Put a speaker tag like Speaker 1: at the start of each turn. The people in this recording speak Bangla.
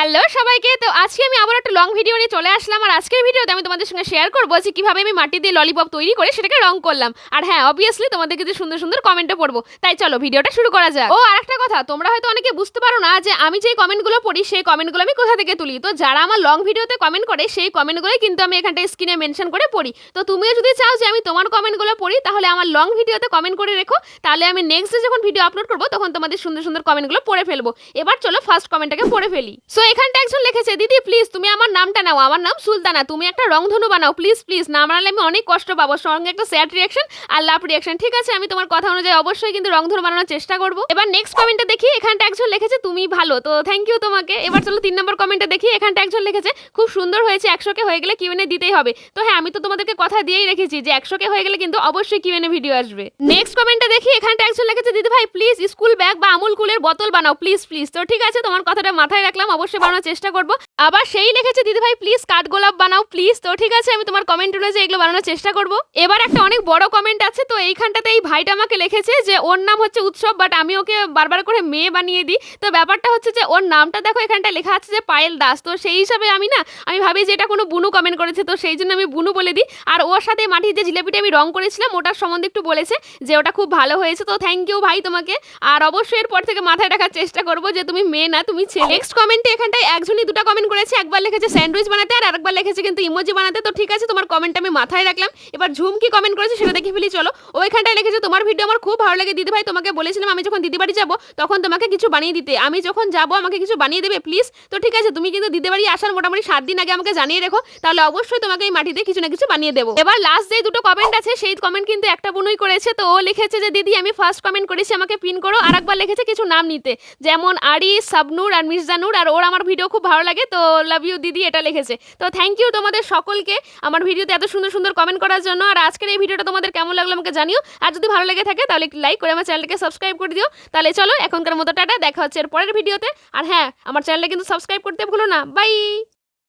Speaker 1: হ্যালো সবাইকে। তো আজকে আমি আবার একটা লং ভিডিও নিয়ে চলে আসলাম। আর আজকের ভিডিওতে আমি তোমাদের সঙ্গে শেয়ার করবো যে কিভাবে আমি মাটি দিয়ে ললিপপ তৈরি করে সেটাকে রং করলাম। আর হ্যাঁ, অবভিয়াসলি তোমাদের কিছু সুন্দর সুন্দর কমেন্টে পড়বো। তাই চলো ভিডিওটা শুরু করা যাক। ও আরেকটা কথা, তোমরা হয়তো অনেকে বুঝতে পারো না যে আমি যে কমেন্টগুলো পড়ি সেই কমেন্টগুলো আমি কোথা থেকে তুলি। তো যারা আমার লং ভিডিওতে কমেন্ট করে সেই কমেন্টগুলোই কিন্তু আমি এখানটা স্ক্রিনে মেনশন করে পড়ি। তো তুমিও যদি চাও যে আমি তোমার কমেন্টগুলো পড়ি তাহলে আমার লং ভিডিওতে কমেন্ট করে রেখো। তাহলে আমি নেক্সট ডে যখন ভিডিও আপলোড করবো তখন তোমাদের সুন্দর সুন্দর কমেন্টগুলো পড়ে ফেলবো। এবার চলো ফার্স্ট কমেন্টটাকে পড়ে ফেলি। সো এখানটা একজন লিখেছে, দিদি প্লিজ তুমি আমার নামটা নাও, আমার নাম সুলতানা, তুমি একটা রংধনু বানাও প্লিজ প্লিজ, না বানালে আমি অনেক কষ্ট পাবো। সঙ্গে একটা স্যাড রিয়াকশন আর লাভ রিয়াকশন। ঠিক আছে, আমি তোমার কথা অনুযায়ী অবশ্যই কিন্তু রংধনু বানানোর চেষ্টা করবো। এবার নেক্সট কমেন্টে দেখি, এখানটা একজন লিখেছে তুমি ভালো, তো থ্যাংক ইউ তোমাকে। এবার চলো 3 নম্বর কমেন্টে দেখি, এখানটা একজন লিখেছে খুব সুন্দর হয়েছে, 100K হয়ে গেলে কিউএনএ দিতেই হবে। তো হ্যাঁ, আমি তো তোমাদেরকে কথা দিয়েই রেখেছি যে 100K হয়ে গেলে কিন্তু অবশ্যই কিউএনএ ভিডিও আসবে। নেক্সট কমেন্টে দেখি, এখানটা একজন লিখেছে দিদি ভাই প্লিজ স্কুল ব্যাগ বা আমুল কুলের বোতল বানাও প্লিজ প্লিজ। তো ঠিক আছে, তোমার কথাটা মাথায় রাখলাম, অবশ্যই বানানোর চেষ্টা করবো। আবার সেই লিখেছে দিদি ভাই প্লিজ কাঠগোলাপ বানাও প্লিজ। তো ঠিক আছে, আমি তোমার কমেন্ট অনুযায়ী এগুলো বানানোর চেষ্টা করব। এবার একটা অনেক বড় কমেন্ট আছে, তো এইখানটাতে এই ভাইটা আমাকে লিখেছে যে ওর নাম হচ্ছে উৎসব, বাট আমি ওকে বারবার করে মেয়ে বানিয়ে দিই। তো ব্যাপারটা হচ্ছে যে ওর নামটা দেখো এখানটা লেখা আছে যে পায়েল দাস। তো সেই হিসাবে আমি ভাবি যে এটা কোনো বুনু কমেন্ট করেছে, তো সেই জন্য আমি বুনু বলে দিই। আর ওর সাথে মাটির যে জিলাপিটা আমি রং করেছিলাম ওটার সম্বন্ধে একটু বলেছে যে ওটা খুব ভালো হয়েছে। তো থ্যাংক ইউ ভাই তোমাকে। আর অবশ্যই এরপর থেকে মাথায় রাখার চেষ্টা করবো যে তুমি মেয়ে না, তুমি ছেলে। নেক্সট কমেন্টে এখানটায় একজনই দুটো কমেন্ট করেছে, একবার লিখেছে স্যান্ডউইচ বানাতে আর আরেকবার লিখেছে কিন্তু ইমোজি বানাতে। তো ঠিক আছে, তোমার কমেন্ট আমি মাথায় রাখলাম। এবার ঝুমকি কমেন্ট করেছে সেটা দেখে ফেলি চলো। ওইখানটায় লিখেছে তোমার ভিডিও আমার খুব ভালো লাগে দিদি ভাই, তোমাকে বলেছিলাম আমি যখন দিদি বাড়ি যাবো তখন তোমাকে কিছু বানিয়ে দিতে, আমি যখন যাবো আমাকে কিছু বানিয়ে দেবে প্লিজ। তো ঠিক আছে, তুমি কিন্তু দিদি বাড়ি আসার মোটামুটি 7 দিন আগে আমাকে জানিয়ে রেখো, তাহলে অবশ্যই তোমাকে এই মাটিতে কিছু না কিছু বানিয়ে দেবো। এবার লাস্ট যে দুটো কমেন্ট আছে সেই কমেন্ট কিন্তু একটা বোনই করেছে। তো ও লিখেছে যে দিদি আমি ফার্স্ট কমেন্ট করেছি আমাকে পিন করো, আর একবার লিখেছে কিছু নাম নিতে, যেমন আরি, সাবনুর আর মির্জানুর। আর ওর আমার ভিডিও খুব ভালো লাগে, তো লাভ ইউ দিদি এটা লিখেছে। তো থ্যাংক ইউ তোমাদের সকলকে আমার ভিডিওতে এত সুন্দর সুন্দর কমেন্ট করার জন্য। আর আজকের এই ভিডিওটা তোমাদের কেমন লাগলো আমাকে জানিও। আর যদি ভালো লেগে থাকে তাহলে একটু লাইক করে আমার চ্যানেলকে সাবস্ক্রাইব করে দিও। তাহলে চলো এখনকার মতো টাটা, দেখা হচ্ছে এর পরের ভিডিওতে। আর হ্যাঁ, আমার চ্যানেলে কিন্তু সাবস্ক্রাইব করতে ভুলো না। বাই।